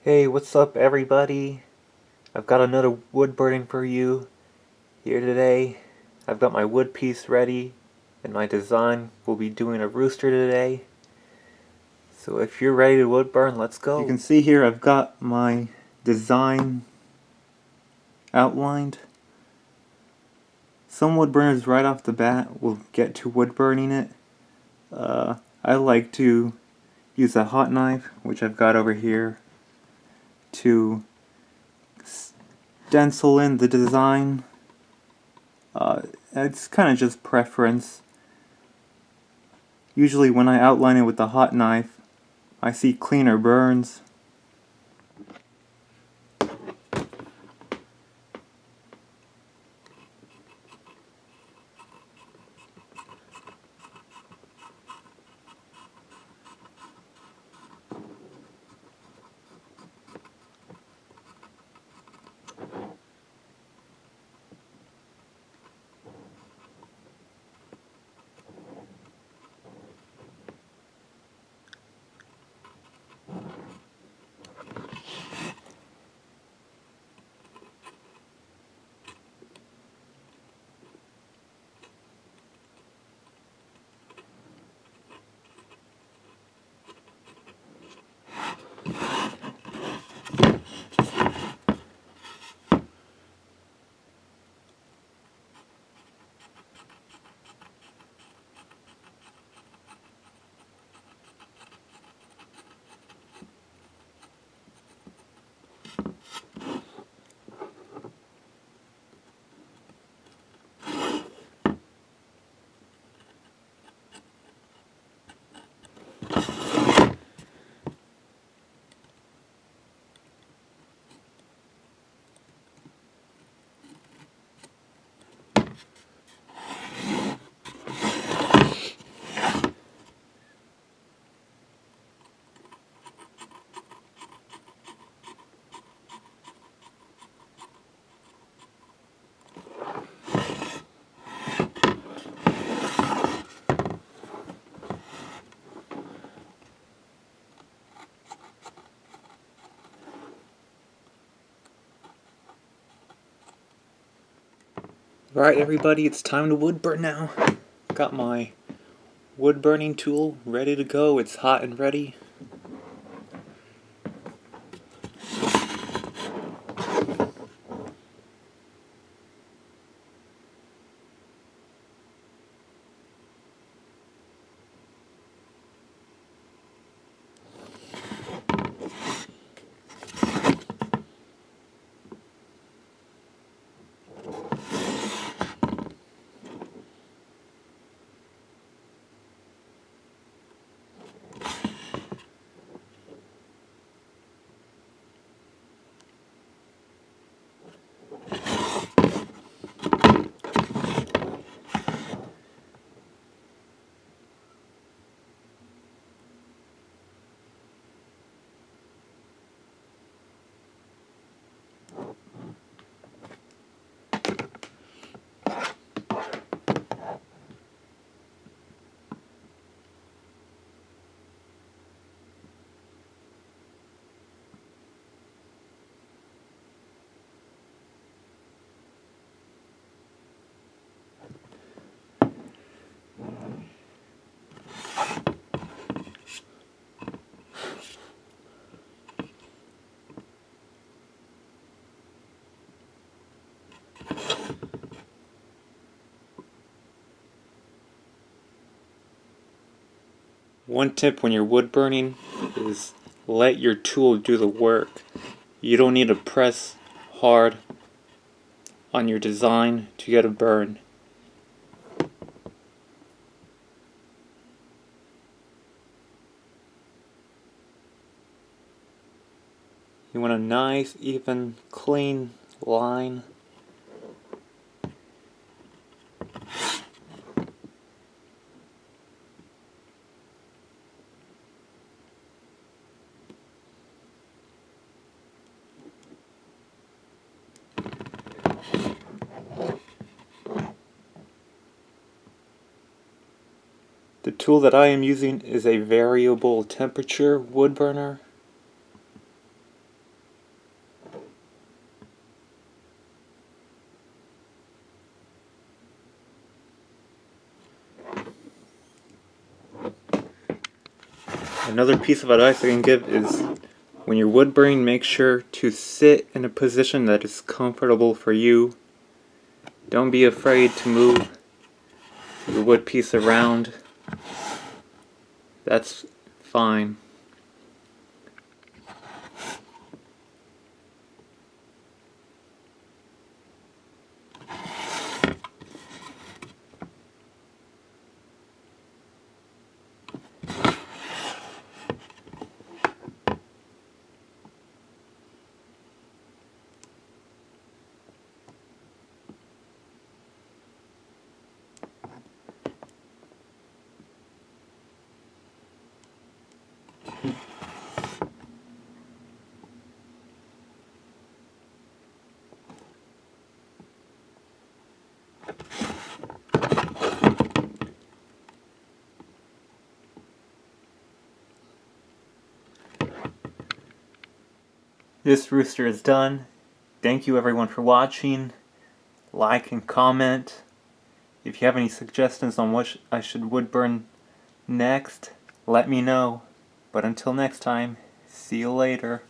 Hey, what's up everybody? I've got another wood burning for you here today. I've got my wood piece ready and my design. We'll be doing a rooster today. So if you're ready to wood burn, let's go. You can see here I've got my design outlined. Some wood burners right off the bat will get to wood burning it. I like to use a hot knife, which I've got over here, to stencil in the design. It's kind of just preference. Usually when I outline it with the hot knife, I see cleaner burns. Alright everybody, it's time to wood burn now. Got my wood burning tool ready to go. It's hot and ready. One tip when you're wood burning is let your tool do the work. You don't need to press hard on your design to get a burn. You want a nice, even, clean line. The tool that I am using is a variable temperature wood burner. Another piece of advice I can give is when you're wood burning, make sure to sit in a position that is comfortable for you. Don't be afraid to move your wood piece around. That's fine. This rooster is done. Thank you everyone for watching. Like and comment. If you have any suggestions on what I should wood burn next, let me know. But until next time, see you later.